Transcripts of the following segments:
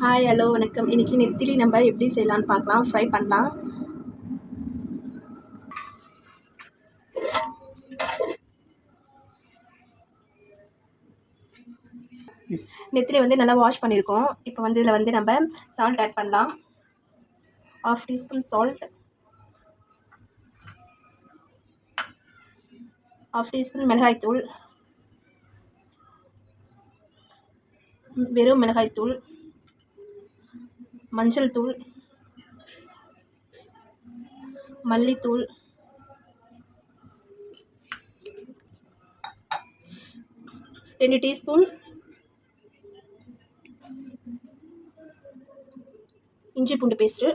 Hi hello வணக்கம். இன்றைக்கி நெத்திலி நம்ம எப்படி செய்யலான்னு பார்க்கலாம். ஃப்ரை பண்ணலாம். நெத்திலி வந்து நல்லா வாஷ் பண்ணியிருக்கோம். இப்போ வந்து இதில் வந்து நம்ம சால்ட் ஆட் பண்ணலாம். 1/2 டீஸ்பூன் சால்ட், 1/2 டீஸ்பூன் மிளகாய்த்தூள், வெறும் மிளகாய்த்தூள், மஞ்சள் தூள், மல்லித்தூள், ரெண்டு டீஸ்பூன் இஞ்சி பூண்டு பேஸ்ட்டு.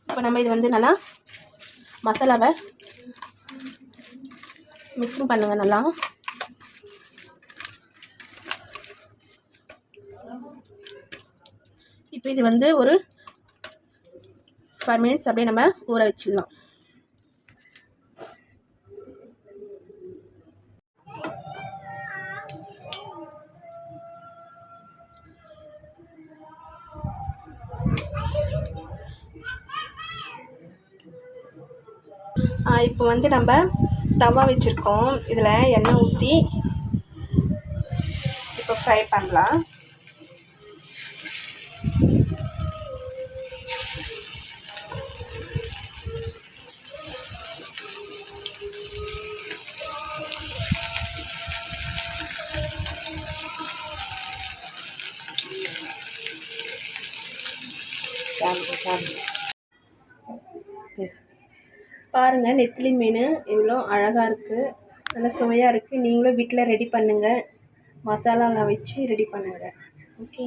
இப்போ நம்ம இது வந்து நல்லா மசாலாவை மிக்ஸிங் பண்ணுங்கள் நல்லா. இப்போ இது வந்து ஒரு 5 மினிட்ஸ் அப்படியே நம்ம ஊற வச்சிடலாம். இப்போ வந்து நம்ம தவா வச்சுருக்கோம். இதில் எண்ணெய் ஊற்றி இப்போ ஃப்ரை பண்ணலாம். பாருங்கள், நெத்திலி மீன் எவ்வளோ அழகாக இருக்குது, நல்லா சுவையாக இருக்குது. நீங்களும் வீட்டில் ரெடி பண்ணுங்கள். மசாலாலாம் வச்சு ரெடி பண்ணுங்கள். ஓகே.